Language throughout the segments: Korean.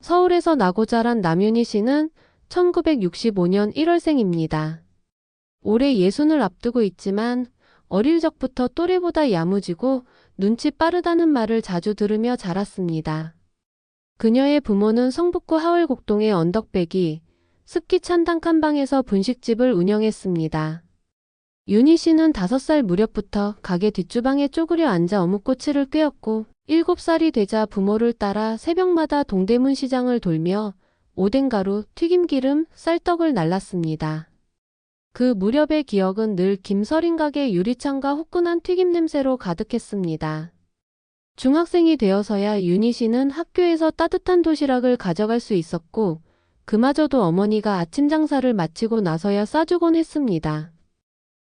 서울에서 나고 자란 남윤희 씨는 1965년 1월생입니다. 올해 예순을 앞두고 있지만 어릴 적부터 또래보다 야무지고 눈치 빠르다는 말을 자주 들으며 자랐습니다. 그녀의 부모는 성북구 하월곡동의 언덕배기 습기 찬 단칸방에서 분식집을 운영했습니다. 윤희 씨는 5살 무렵부터 가게 뒷주방에 쪼그려 앉아 어묵꼬치를 꿰었고 7살이 되자 부모를 따라 새벽마다 동대문 시장을 돌며 오뎅가루, 튀김기름, 쌀떡을 날랐습니다. 그 무렵의 기억은 늘 김서린 가게 유리창과 후끈한 튀김 냄새로 가득했습니다. 중학생이 되어서야 윤희 씨는 학교에서 따뜻한 도시락을 가져갈 수 있었고 그마저도 어머니가 아침 장사를 마치고 나서야 싸주곤 했습니다.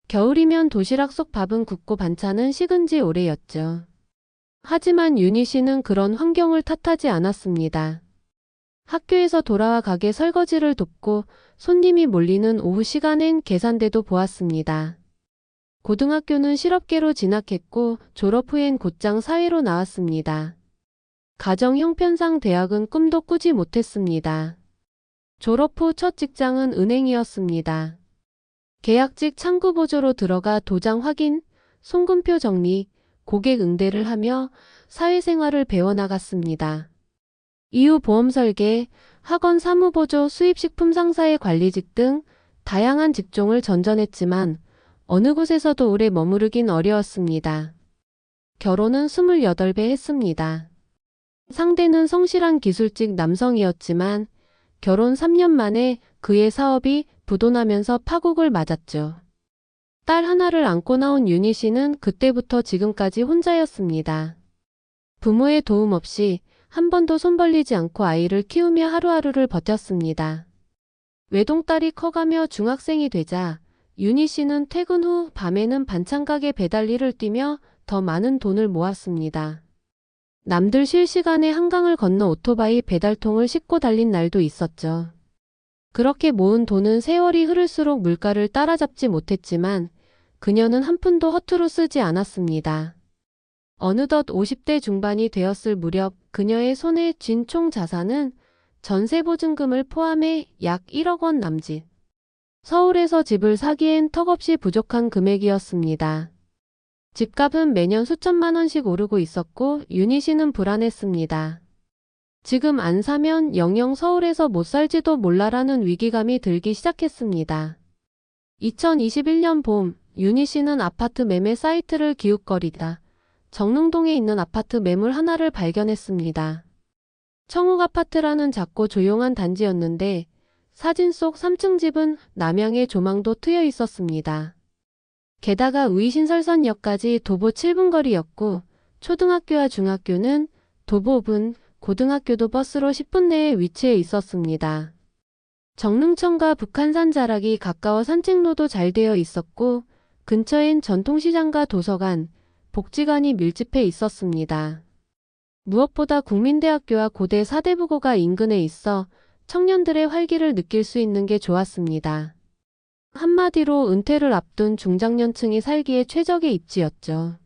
겨울이면 도시락 속 밥은 굳고 반찬은 식은 지 오래였죠. 하지만 윤희 씨는 그런 환경을 탓하지 않았습니다. 학교에서 돌아와 가게 설거지를 돕고 손님이 몰리는 오후 시간엔 계산대도 보았습니다. 고등학교는 실업계로 진학했고 졸업 후엔 곧장 사회로 나왔습니다. 가정 형편상 대학은 꿈도 꾸지 못했습니다. 졸업 후 첫 직장은 은행이었습니다. 계약직 창구보조로 들어가 도장 확인, 송금표 정리, 고객 응대를 하며 사회생활을 배워나갔습니다. 이후 보험 설계, 학원 사무보조, 수입식품 상사의 관리직 등 다양한 직종을 전전했지만 어느 곳에서도 오래 머무르긴 어려웠습니다. 결혼은 28배 했습니다. 상대는 성실한 기술직 남성이었지만 결혼 3년 만에 그의 사업이 부도나면서 파국을 맞았죠. 딸 하나를 안고 나온 윤희 씨는 그때부터 지금까지 혼자였습니다. 부모의 도움 없이 한 번도 손 벌리지 않고 아이를 키우며 하루하루를 버텼습니다. 외동딸이 커가며 중학생이 되자 윤희 씨는 퇴근 후 밤에는 반찬가게 배달 일을 뛰며 더 많은 돈을 모았습니다. 남들 쉴 시간에 한강을 건너 오토바이 배달통을 싣고 달린 날도 있었죠. 그렇게 모은 돈은 세월이 흐를수록 물가를 따라잡지 못했지만 그녀는 한 푼도 허투루 쓰지 않았습니다. 어느덧 50대 중반이 되었을 무렵 그녀의 손에 쥔 총 자산은 전세보증금을 포함해 약 1억 원 남짓. 서울에서 집을 사기엔 턱없이 부족한 금액이었습니다. 집값은 매년 수천만 원씩 오르고 있었고 윤희 씨는 불안했습니다. 지금 안 사면 영영 서울에서 못 살지도 몰라라는 위기감이 들기 시작했습니다. 2021년 봄, 윤희 씨는 아파트 매매 사이트를 기웃거리다 정릉동에 있는 아파트 매물 하나를 발견했습니다. 청옥아파트라는 작고 조용한 단지였는데 사진 속 3층 집은 남향에 조망도 트여 있었습니다. 게다가 의신설선역까지 도보 7분 거리였고 초등학교와 중학교는 도보 5분, 고등학교도 버스로 10분 내에 위치해 있었습니다. 정릉천과 북한산 자락이 가까워 산책로도 잘 되어 있었고 근처엔 전통시장과 도서관, 복지관이 밀집해 있었습니다. 무엇보다 국민대학교와 고대 사대부고가 인근에 있어 청년들의 활기를 느낄 수 있는 게 좋았습니다. 한마디로 은퇴를 앞둔 중장년층이 살기에 최적의 입지였죠.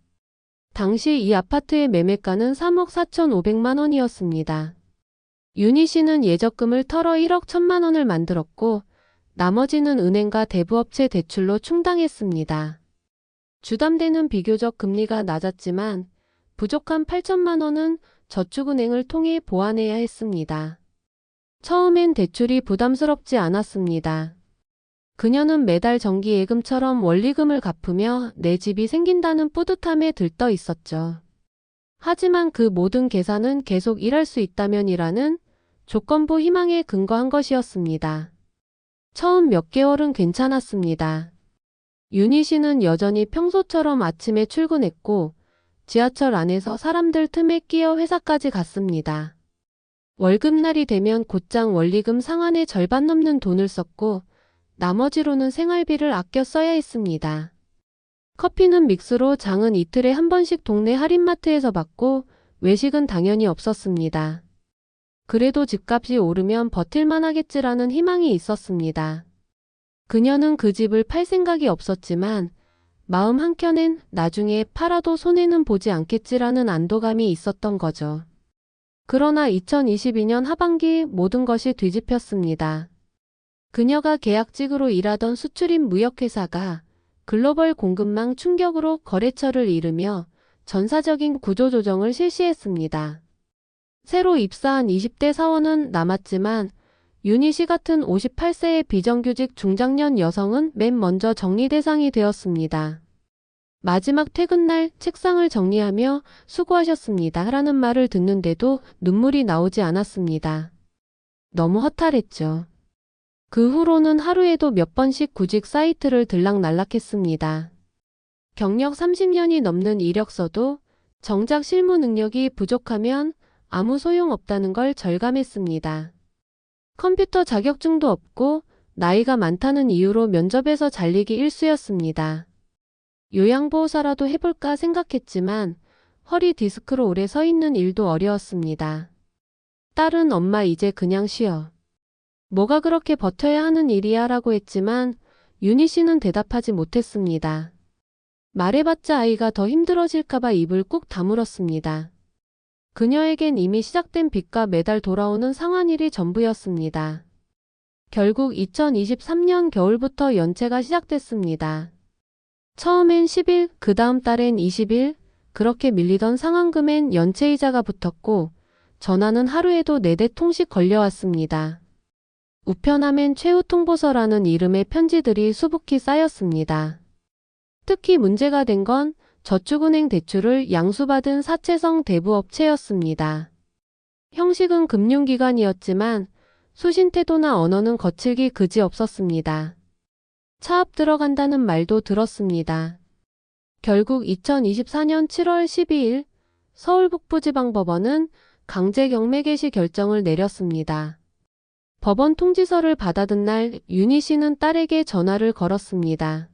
당시 이 아파트의 매매가는 3억 4,500만 원이었습니다. 윤희 씨는 예적금을 털어 1억 1천만 원을 만들었고 나머지는 은행과 대부업체 대출로 충당했습니다. 주담대는 비교적 금리가 낮았지만 부족한 8천만 원은 저축은행을 통해 보완해야 했습니다. 처음엔 대출이 부담스럽지 않았습니다. 그녀는 매달 정기예금처럼 원리금을 갚으며 내 집이 생긴다는 뿌듯함에 들떠 있었죠. 하지만 그 모든 계산은 계속 일할 수 있다면이라는 조건부 희망에 근거한 것이었습니다. 처음 몇 개월은 괜찮았습니다. 윤희 씨는 여전히 평소처럼 아침에 출근했고 지하철 안에서 사람들 틈에 끼어 회사까지 갔습니다. 월급날이 되면 곧장 원리금 상환의 절반 넘는 돈을 썼고 나머지로는 생활비를 아껴 써야 했습니다. 커피는 믹스로 장은 이틀에 한 번씩 동네 할인마트에서 받고 외식은 당연히 없었습니다. 그래도 집값이 오르면 버틸만 하겠지라는 희망이 있었습니다. 그녀는 그 집을 팔 생각이 없었지만 마음 한켠엔 나중에 팔아도 손해는 보지 않겠지라는 안도감이 있었던 거죠. 그러나 2022년 하반기 모든 것이 뒤집혔습니다. 그녀가 계약직으로 일하던 수출입 무역회사가 글로벌 공급망 충격으로 거래처를 잃으며 전사적인 구조조정을 실시했습니다. 새로 입사한 20대 사원은 남았지만 윤희 씨 같은 58세의 비정규직 중장년 여성은 맨 먼저 정리 대상이 되었습니다. 마지막 퇴근날 책상을 정리하며 수고하셨습니다 라는 말을 듣는데도 눈물이 나오지 않았습니다. 너무 허탈했죠. 그 후로는 하루에도 몇 번씩 구직 사이트를 들락날락했습니다. 경력 30년이 넘는 이력서도 정작 실무 능력이 부족하면 아무 소용없다는 걸 절감했습니다. 컴퓨터 자격증도 없고 나이가 많다는 이유로 면접에서 잘리기 일쑤였습니다. 요양보호사라도 해볼까 생각했지만 허리 디스크로 오래 서 있는 일도 어려웠습니다. 딸은 엄마 이제 그냥 쉬어. 뭐가 그렇게 버텨야 하는 일이야 라고 했지만 윤희 씨는 대답하지 못했습니다. 말해봤자 아이가 더 힘들어질까봐 입을 꾹 다물었습니다. 그녀에겐 이미 시작된 빚과 매달 돌아오는 상환일이 전부였습니다. 결국 2023년 겨울부터 연체가 시작됐습니다. 처음엔 10일, 그 다음 달엔 20일, 그렇게 밀리던 상환금엔 연체이자가 붙었고 전화는 하루에도 4대 통씩 걸려왔습니다. 우편함엔 최후 통보서라는 이름의 편지들이 수북히 쌓였습니다. 특히 문제가 된 건 저축은행 대출을 양수받은 사채성 대부업체였습니다. 형식은 금융기관이었지만 수신 태도나 언어는 거칠기 그지없었습니다. 차압 들어간다는 말도 들었습니다. 결국 2024년 7월 12일 서울북부지방법원은 강제 경매 개시 결정을 내렸습니다. 법원 통지서를 받아든 날 윤희 씨는 딸에게 전화를 걸었습니다.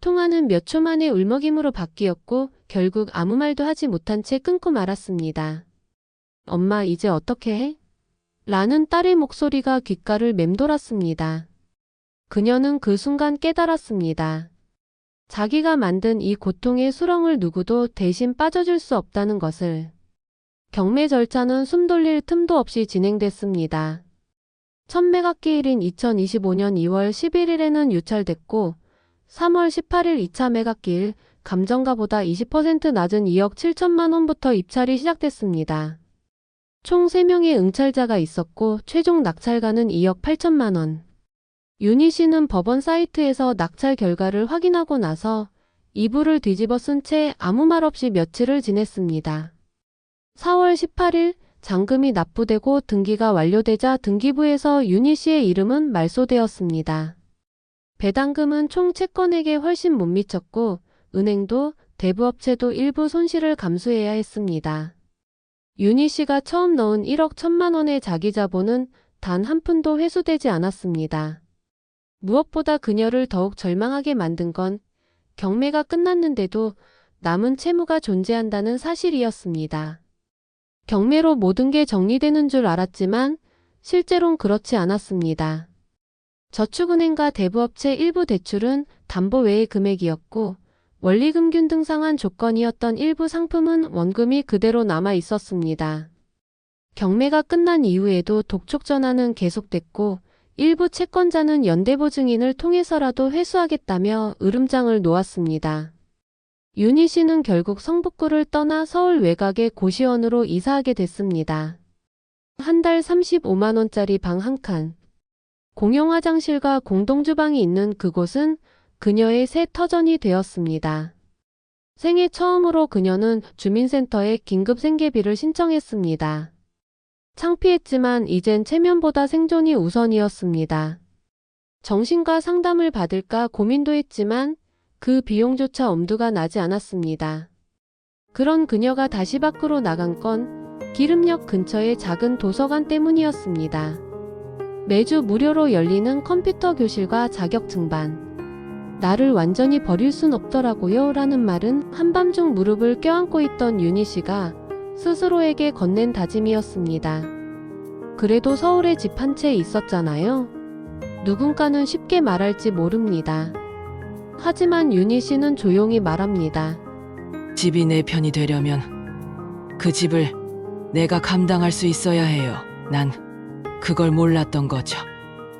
통화는 몇 초 만에 울먹임으로 바뀌었고 결국 아무 말도 하지 못한 채 끊고 말았습니다. 엄마 이제 어떻게 해? 라는 딸의 목소리가 귓가를 맴돌았습니다. 그녀는 그 순간 깨달았습니다. 자기가 만든 이 고통의 수렁을 누구도 대신 빠져줄 수 없다는 것을. 경매 절차는 숨 돌릴 틈도 없이 진행됐습니다. 첫 매각기일인 2025년 2월 11일에는 유찰됐고 3월 18일 2차 매각기일 감정가보다 20% 낮은 2억 7천만 원부터 입찰이 시작됐습니다. 총 3명의 응찰자가 있었고 최종 낙찰가는 2억 8천만 원. 윤희 씨는 법원 사이트에서 낙찰 결과를 확인하고 나서 이불을 뒤집어 쓴 채 아무 말 없이 며칠을 지냈습니다. 4월 18일 잔금이 납부되고 등기가 완료되자 등기부에서 윤희 씨의 이름은 말소되었습니다. 배당금은 총 채권액에 훨씬 못 미쳤고 은행도 대부업체도 일부 손실을 감수해야 했습니다. 윤희 씨가 처음 넣은 1억 1천만 원의 자기 자본은 단 한 푼도 회수되지 않았습니다. 무엇보다 그녀를 더욱 절망하게 만든 건 경매가 끝났는데도 남은 채무가 존재한다는 사실이었습니다. 경매로 모든 게 정리되는 줄 알았지만 실제로는 그렇지 않았습니다. 저축은행과 대부업체 일부 대출은 담보 외의 금액이었고 원리금균 등상한 조건이었던 일부 상품은 원금이 그대로 남아 있었습니다. 경매가 끝난 이후에도 독촉 전화는 계속됐고 일부 채권자는 연대보증인을 통해서라도 회수하겠다며 으름장을 놓았습니다. 윤희 씨는 결국 성북구를 떠나 서울 외곽의 고시원으로 이사하게 됐습니다. 한 달 35만 원짜리 방 한 칸. 공용 화장실과 공동주방이 있는 그곳은 그녀의 새 터전이 되었습니다. 생애 처음으로 그녀는 주민센터에 긴급 생계비를 신청했습니다. 창피했지만 이젠 체면보다 생존이 우선이었습니다. 정신과 상담을 받을까 고민도 했지만 그 비용조차 엄두가 나지 않았습니다. 그런 그녀가 다시 밖으로 나간 건 기름역 근처의 작은 도서관 때문이었습니다. 매주 무료로 열리는 컴퓨터 교실과 자격증반. 나를 완전히 버릴 순 없더라고요 라는 말은 한밤중 무릎을 껴안고 있던 윤희 씨가 스스로에게 건넨 다짐이었습니다. 그래도 서울에 집 한 채 있었잖아요. 누군가는 쉽게 말할지 모릅니다. 하지만 윤희 씨는 조용히 말합니다. 집이 내 편이 되려면 그 집을 내가 감당할 수 있어야 해요. 난 그걸 몰랐던 거죠.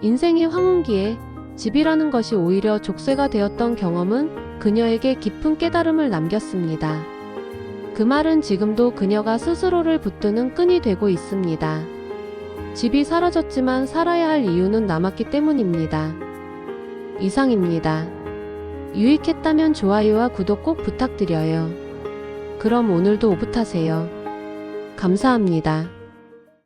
인생의 황혼기에 집이라는 것이 오히려 족쇄가 되었던 경험은 그녀에게 깊은 깨달음을 남겼습니다. 그 말은 지금도 그녀가 스스로를 붙드는 끈이 되고 있습니다. 집이 사라졌지만 살아야 할 이유는 남았기 때문입니다. 이상입니다. 유익했다면 좋아요와 구독 꼭 부탁드려요. 그럼 오늘도 오붓하세요. 감사합니다.